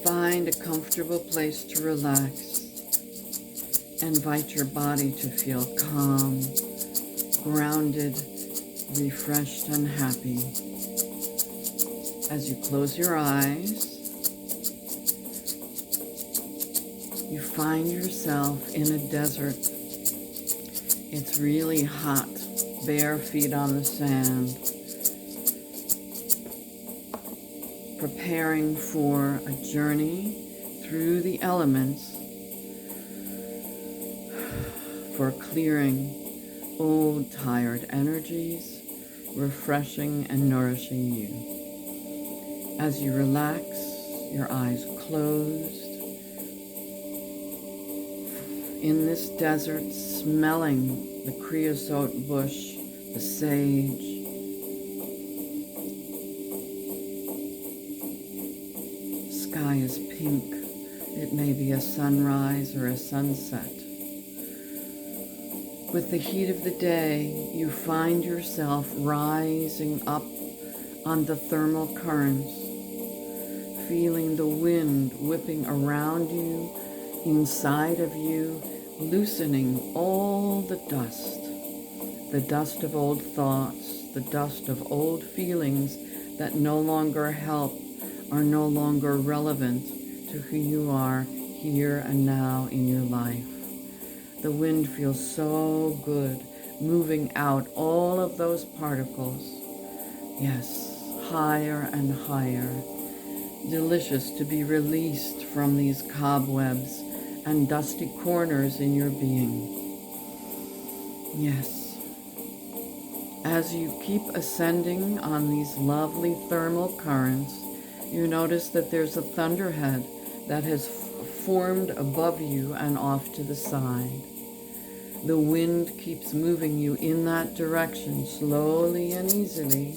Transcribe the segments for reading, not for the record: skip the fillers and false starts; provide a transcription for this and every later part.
Find a comfortable place to relax. Invite your body to feel calm, grounded, refreshed, and happy. As you close your eyes, you find yourself in a desert. It's really hot, bare feet on the sand, preparing for a journey through the elements, for clearing old, tired energies, refreshing and nourishing you. As you relax, your eyes closed, in this desert, smelling the creosote bush, the sage, sky is pink. It may be a sunrise or a sunset. With the heat of the day, you find yourself rising up on the thermal currents, feeling the wind whipping around you, inside of you, loosening all the dust of old thoughts, the dust of old feelings that no longer help, are no longer relevant to who you are here and now in your life. The wind feels so good, moving out all of those particles. Yes, higher and higher. Delicious to be released from these cobwebs and dusty corners in your being. Yes. As you keep ascending on these lovely thermal currents, you notice that there's a thunderhead that has formed above you and off to the side. The wind keeps moving you in that direction, slowly and easily.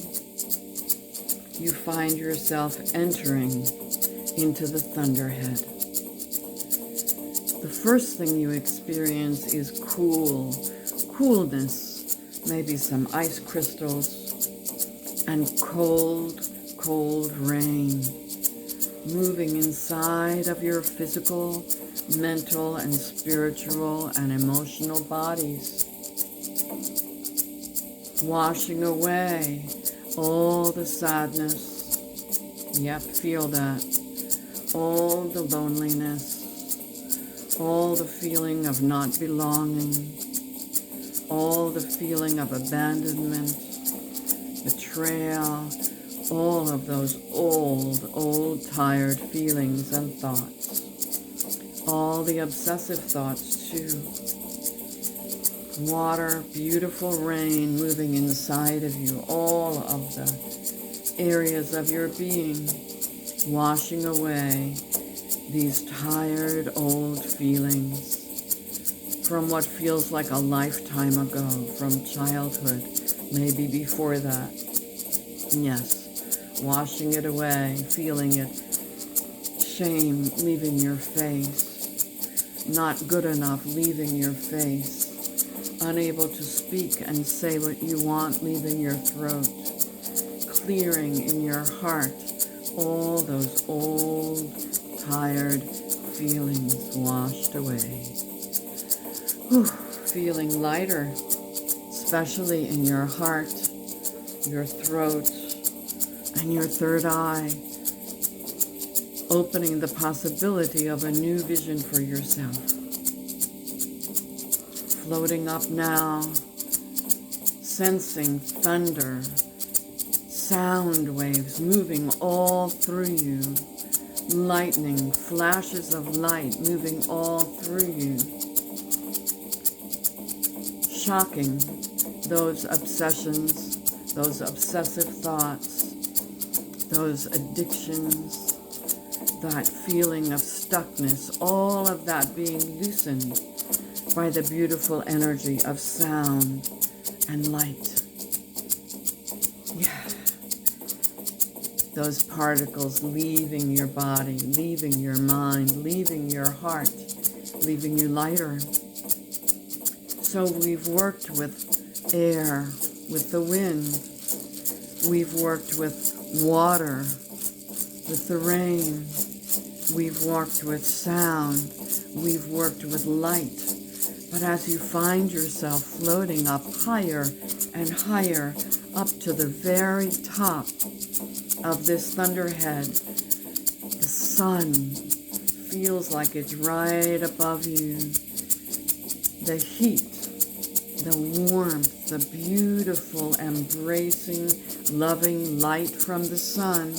You find yourself entering into the thunderhead. The first thing you experience is coolness, maybe some ice crystals, and cold rain, moving inside of your physical, mental, and spiritual and emotional bodies, washing away all the sadness. Yep, feel that. All the loneliness, all the feeling of not belonging, all the feeling of abandonment, betrayal, all of those old, tired feelings and thoughts. All the obsessive thoughts too. Water, beautiful rain moving inside of you, all of the areas of your being, washing away these tired old feelings from what feels like a lifetime ago, from childhood, maybe before that. Yes, washing it away, feeling it, shame leaving your face, not good enough leaving your face, unable to speak and say what you want leaving your throat, clearing in your heart all those old, tired feelings washed away. Whew, feeling lighter, especially in your heart, your throat, and your third eye, opening the possibility of a new vision for yourself. Floating up now, sensing thunder, sound waves moving all through you, lightning, flashes of light moving all through you, shocking those obsessions, those obsessive thoughts, those addictions, that feeling of stuckness, all of that being loosened by the beautiful energy of sound and light. Yeah. Those particles leaving your body, leaving your mind, leaving your heart, leaving you lighter. So we've worked with air, with the wind. We've worked with water, with the rain. We've worked with sound. We've worked with light. But as you find yourself floating up higher and higher, up to the very top of this thunderhead, the sun feels like it's right above you. The heat, the warmth, the beautiful, embracing, loving light from the sun,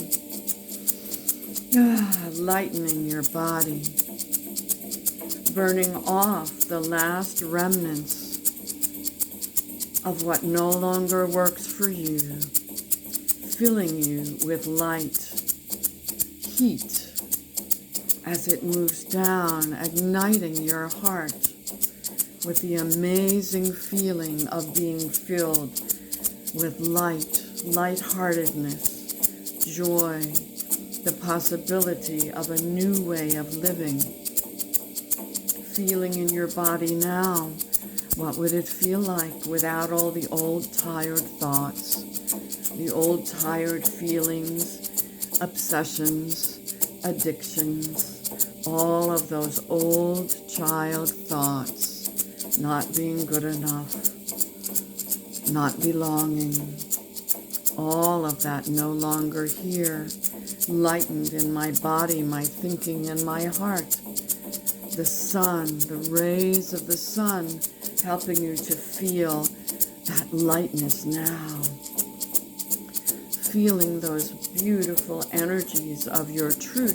lightening your body, burning off the last remnants of what no longer works for you, filling you with light, heat, as it moves down, igniting your heart with the amazing feeling of being filled with light, lightheartedness, joy, the possibility of a new way of living. Feeling in your body now, what would it feel like without all the old tired thoughts, the old tired feelings, obsessions, addictions, all of those old child thoughts, not being good enough, not belonging, all of that no longer here, lightened in my body, my thinking, and my heart. The sun, the rays of the sun, helping you to feel that lightness now. Feeling those beautiful energies of your true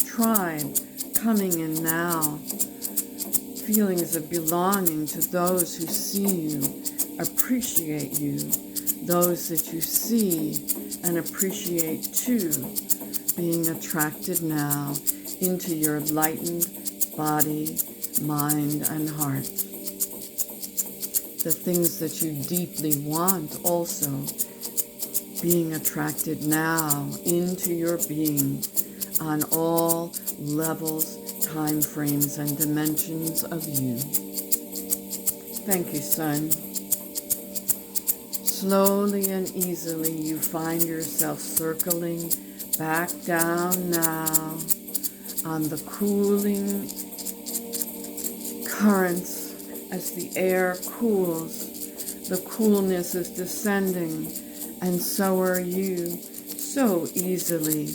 tribe coming in now. Feelings of belonging to those who see you, appreciate you, those that you see and appreciate too, being attracted now into your lightened body, mind, and heart. The things that you deeply want also being attracted now into your being on all levels, time frames, and dimensions of you. Thank you, Sun. Slowly and easily you find yourself circling back down now on the cooling currents as the air cools. The coolness is descending, and so are you, so easily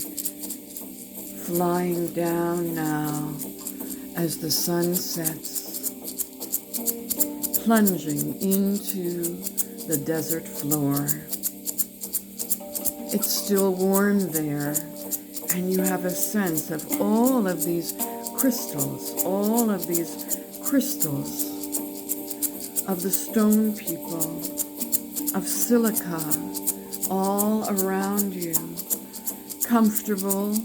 flying down now as the sun sets, plunging into the desert floor. It's still warm there, and you have a sense of all of these crystals, of the stone people, of silica, all around you, comfortable,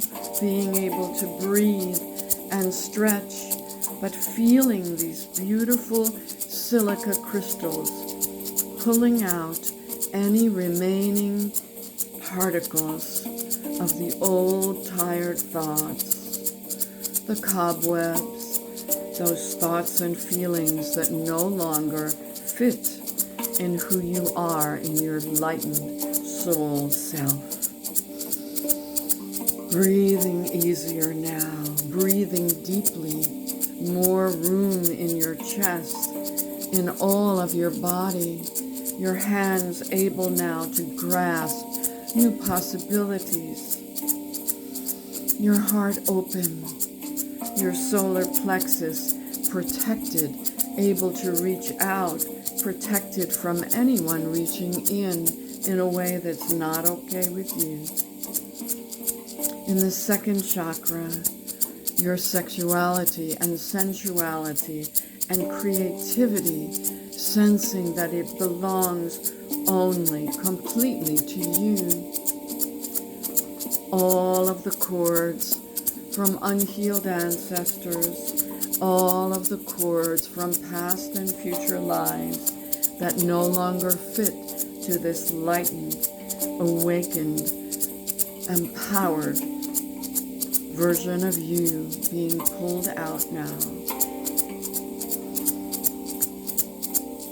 being able to breathe and stretch, but feeling these beautiful silica crystals pulling out any remaining particles of the old tired thoughts, the cobwebs, those thoughts and feelings that no longer fit in who you are in your lightened soul self. Breathing easier now, breathing deeply, more room in your chest, in all of your body, your hands able now to grasp new possibilities, your heart open, your solar plexus protected, able to reach out, protected from anyone reaching in a way that's not okay with you. In the second chakra, your sexuality and sensuality and creativity, sensing that it belongs only, completely to you. All of the cords from unhealed ancestors, all of the cords from past and future lives that no longer fit to this lightened, awakened, empowered version of you being pulled out now.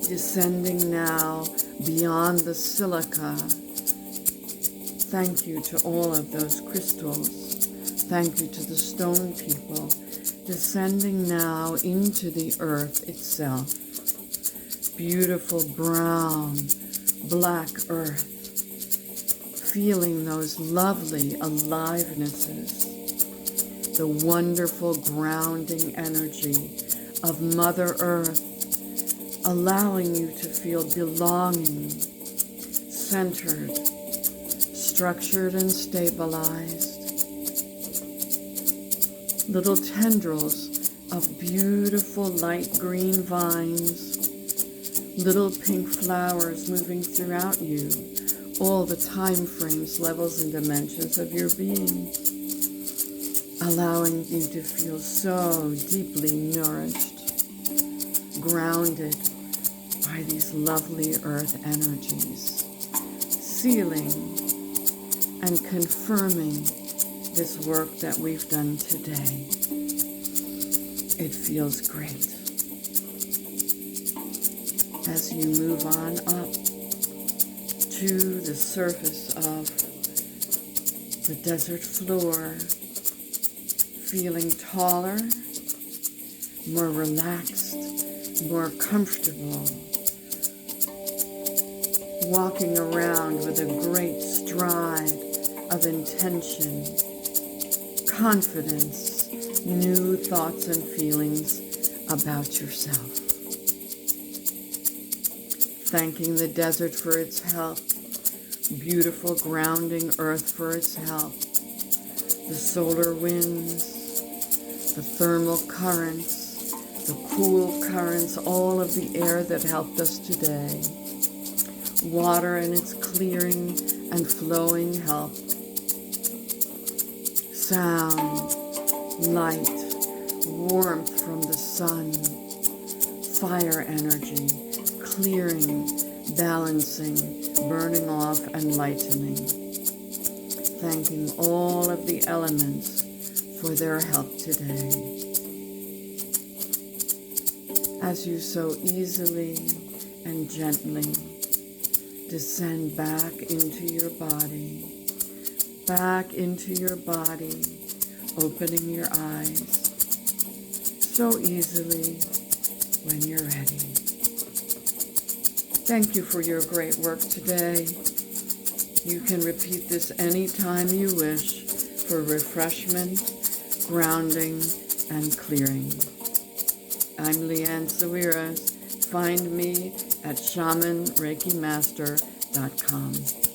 Descending now beyond the silica. Thank you to all of those crystals. Thank you to the stone people, descending now into the earth itself. Beautiful brown, black earth, feeling those lovely alivenesses, the wonderful grounding energy of Mother Earth, allowing you to feel belonging, centered, structured and stabilized. Little tendrils of beautiful light green vines, little pink flowers moving throughout you, all the time frames, levels, and dimensions of your being, allowing you to feel so deeply nourished, grounded by these lovely earth energies, sealing and confirming this work that we've done today. It feels great. As you move on up to the surface of the desert floor, feeling taller, more relaxed, more comfortable, walking around with a great stride of intention, confidence, new thoughts and feelings about yourself. Thanking the desert for its help, beautiful grounding earth for its help, the solar winds, the thermal currents, the cool currents, all of the air that helped us today, water and its clearing and flowing help, sound, light, warmth from the sun, fire energy, clearing, balancing, burning off, and lightening. Thanking all of the elements for their help today. As you so easily and gently descend back into your body, opening your eyes so easily when you're ready. Thank you for your great work today. You can repeat this anytime you wish for refreshment, grounding, and clearing. I'm Leanne Sawiras. Find me at shamanreikimaster.com.